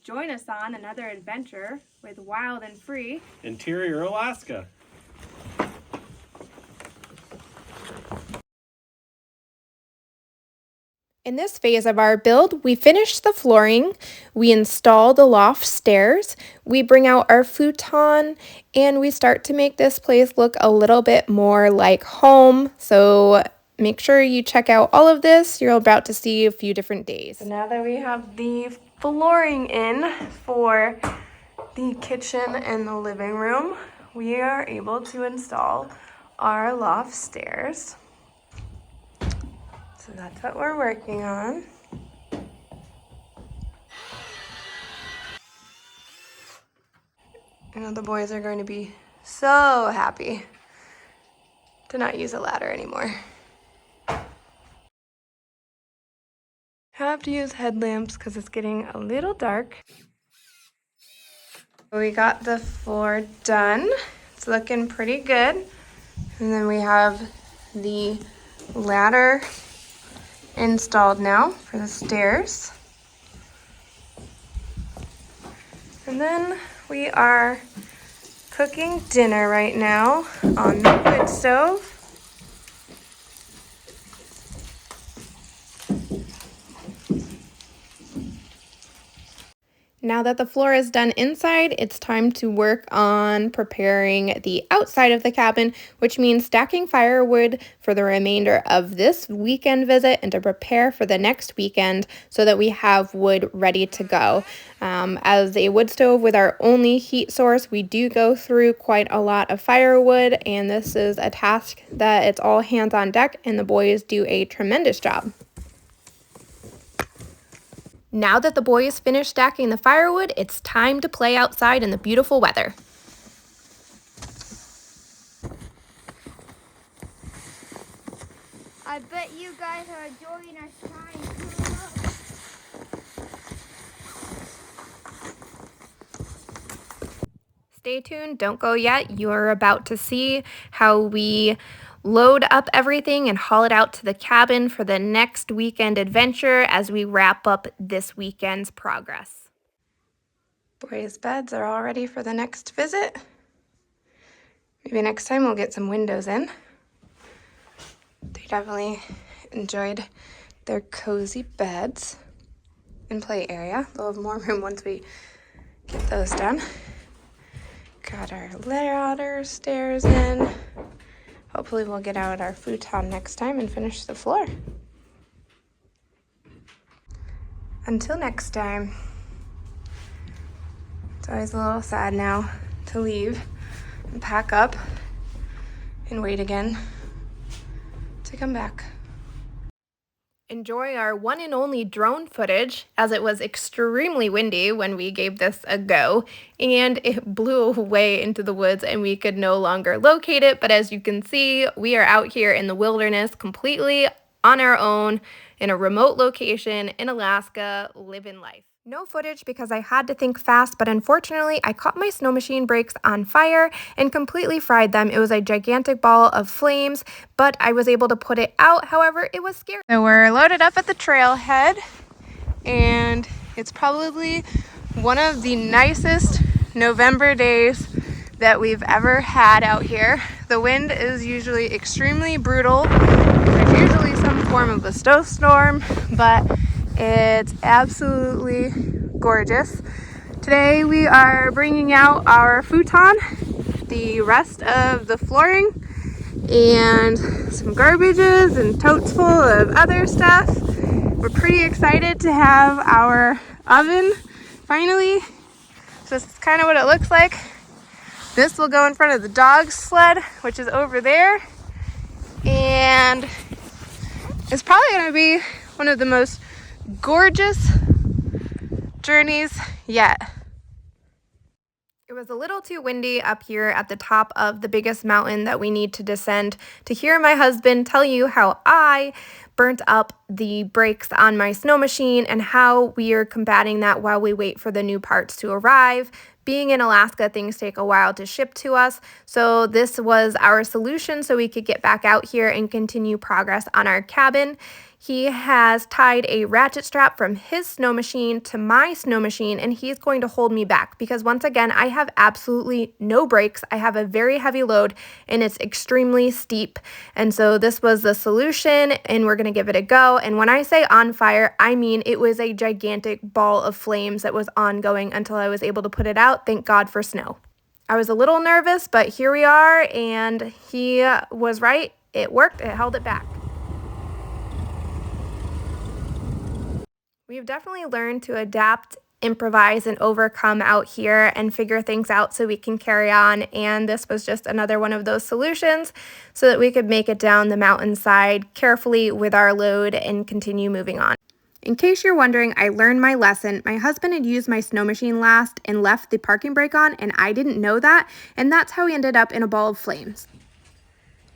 Join us on another adventure with Wild and Free Interior Alaska. In this phase of our build, we finish the flooring, we install the loft stairs, we bring out our futon, and we start to make this place look a little bit more like home. So make sure you check out all of this. You're about to see a few different days. So now that we have the flooring in for the kitchen and the living room, we are able to install our loft stairs. So that's what we're working on. I know the boys are going to be so happy to not use a ladder anymore. I have to use headlamps because it's getting a little dark. We got the floor done. It's looking pretty good. And then we have the ladder installed now for the stairs. And then we are cooking dinner right now on the wood stove. Now that the floor is done inside, it's time to work on preparing the outside of the cabin, which means stacking firewood for the remainder of this weekend visit and to prepare for the next weekend so that we have wood ready to go. As a wood stove with our only heat source, we do go through quite a lot of firewood, and this is a task that it's all hands on deck, and the boys do a tremendous job. Now that the boys finished stacking the firewood, it's time to play outside in the beautiful weather. I bet you guys are enjoying our time. Stay tuned, don't go yet. You're about to see how we load up everything and haul it out to the cabin for the next weekend adventure as we wrap up this weekend's progress. Boys' beds are all ready for the next visit. Maybe next time we'll get some windows in. They definitely enjoyed their cozy beds and play area. They'll have more room once we get those done. Got our ladder stairs in. Hopefully we'll get out our futon next time and finish the floor. Until next time. It's always a little sad now to leave and pack up and wait again to come back. Enjoy our one and only drone footage, as it was extremely windy when we gave this a go, and it blew away into the woods and we could no longer locate it. But as you can see, we are out here in the wilderness completely on our own in a remote location in Alaska, living life. No footage because I had to think fast, but unfortunately I caught my Snowmachine brakes on fire and completely fried them. It was a gigantic ball of flames, but I was able to put it out. However, it was scary. So we're loaded up at the trailhead, and it's probably one of the nicest November days that we've ever had out here. The wind is usually extremely brutal. There's usually some form of a snowstorm, but it's absolutely gorgeous. Today we are bringing out our futon, the rest of the flooring, and some garbages and totes full of other stuff. We're pretty excited to have our oven finally. So this is kind of what it looks like. This will go in front of the dog sled, which is over there. And it's probably going to be one of the most gorgeous journeys yet. It was a little too windy up here at the top of the biggest mountain that we need to descend to hear my husband tell you how I burnt up the brakes on my Snowmachine and how we are combating that while we wait for the new parts to arrive. Being in Alaska, things take a while to ship to us, so this was our solution so we could get back out here and continue progress on our cabin. He has tied a ratchet strap from his snow machine to my snow machine, and he's going to hold me back because once again, I have absolutely no brakes. I have a very heavy load and it's extremely steep. And so this was the solution and we're going to give it a go. And when I say on fire, I mean it was a gigantic ball of flames that was ongoing until I was able to put it out. Thank God for snow. I was a little nervous, but here we are, and he was right. It worked. It held it back. We've definitely learned to adapt, improvise, and overcome out here and figure things out so we can carry on. And this was just another one of those solutions so that we could make it down the mountainside carefully with our load and continue moving on. In case you're wondering, I learned my lesson. My husband had used my snow machine last and left the parking brake on, and I didn't know that. And that's how we ended up in a ball of flames.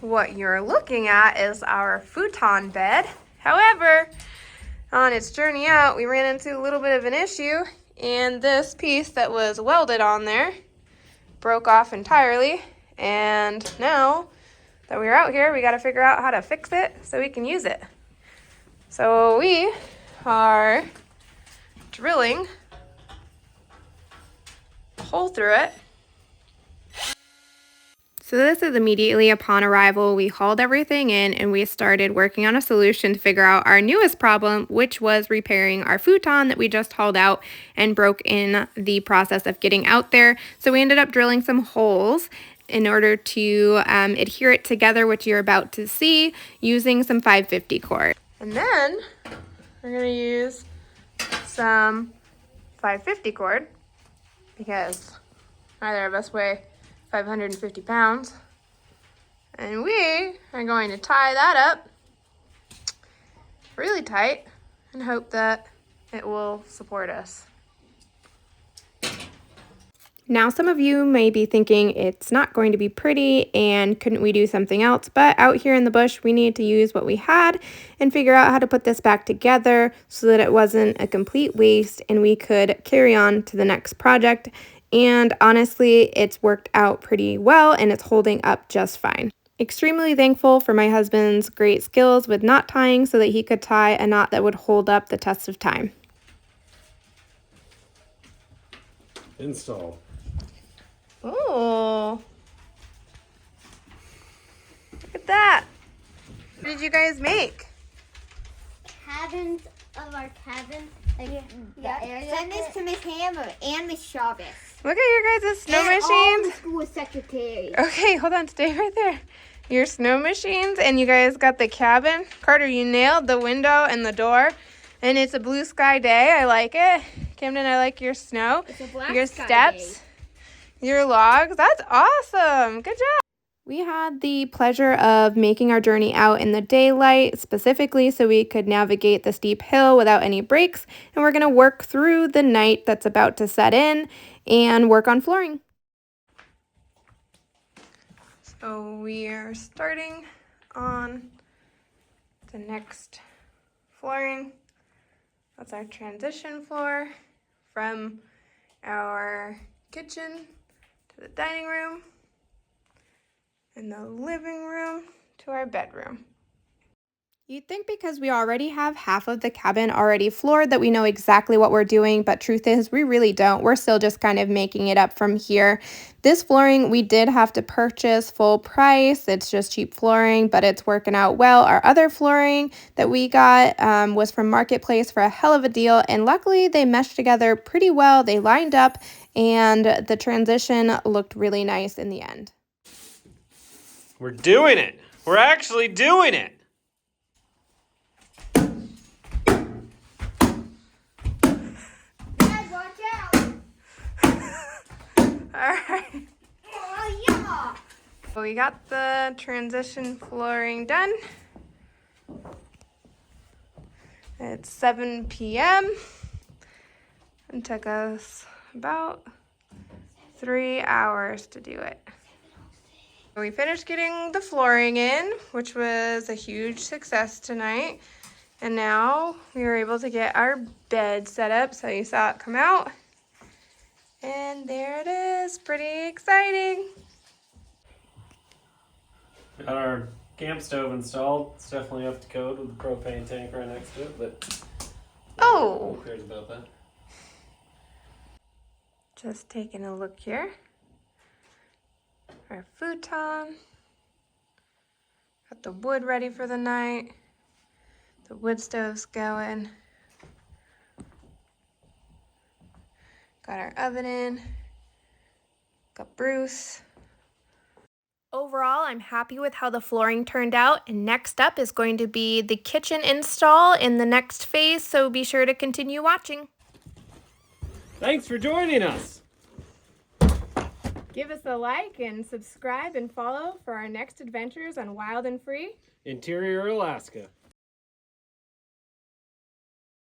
What you're looking at is our futon bed. However, on its journey out, we ran into a little bit of an issue, and this piece that was welded on there broke off entirely. And now that we're out here, we got to figure out how to fix it so we can use it. So we are drilling a hole through it. So this is immediately upon arrival. We hauled everything in and we started working on a solution to figure out our newest problem, which was repairing our futon that we just hauled out and broke in the process of getting out there. So we ended up drilling some holes in order to adhere it together, which you're about to see, using some 550 cord. And then we're going to use some 550 cord because neither of us weigh 550 pounds. And we are going to tie that up really tight and hope that it will support us. Now, some of you may be thinking it's not going to be pretty and couldn't we do something else? But out here in the bush, we needed to use what we had and figure out how to put this back together so that it wasn't a complete waste and we could carry on to the next project. And honestly, it's worked out pretty well and it's holding up just fine. Extremely thankful for my husband's great skills with knot tying so that he could tie a knot that would hold up the test of time. Install. Oh, look at that. What did you guys make? Cabins of our cabin. Like, send this to Miss Hammer and Miss Chavez. Look at your guys' snow and all the machines. school secretaries. Okay, hold on, stay right there. Your snow machines, and you guys got the cabin. Carter, you nailed the window and the door, and it's a blue sky day. I like it. Camden, I like your snow. It's a black Your sky steps, day. your logs. That's awesome. Good job. We had the pleasure of making our journey out in the daylight, specifically so we could navigate the steep hill without any breaks, and we're going to work through the night that's about to set in and work on flooring. So we are starting on the next flooring. That's our transition floor from our kitchen to the dining room and the living room to our bedroom. You'd think because we already have half of the cabin already floored that we know exactly what we're doing, but truth is we really don't. We're still just kind of making it up from here. This flooring we did have to purchase full price. It's just cheap flooring, but it's working out well. Our other flooring that we got was from Marketplace for a hell of a deal, and luckily they meshed together pretty well. They lined up and the transition looked really nice in the end. We're doing it. We're actually doing it. Dad, watch out. All right. Oh, yeah. So we got the transition flooring done. It's 7 p.m. It took us about 3 hours to do it. We finished getting the flooring in, which was a huge success tonight. And now we were able to get our bed set up. So you saw it come out. And there it is, pretty exciting. Got our camp stove installed. It's definitely up to code with the propane tank right next to it, but Oh! who cares about that? Just taking a look here. Our futon. Got the wood ready for the night. The wood stove's going. Got our oven in. Got Bruce. Overall, I'm happy with how the flooring turned out, and next up is going to be the kitchen install in the next phase, so be sure to continue watching. Thanks for joining us. Give us a like and subscribe and follow for our next adventures on Wild and Free. Interior Alaska.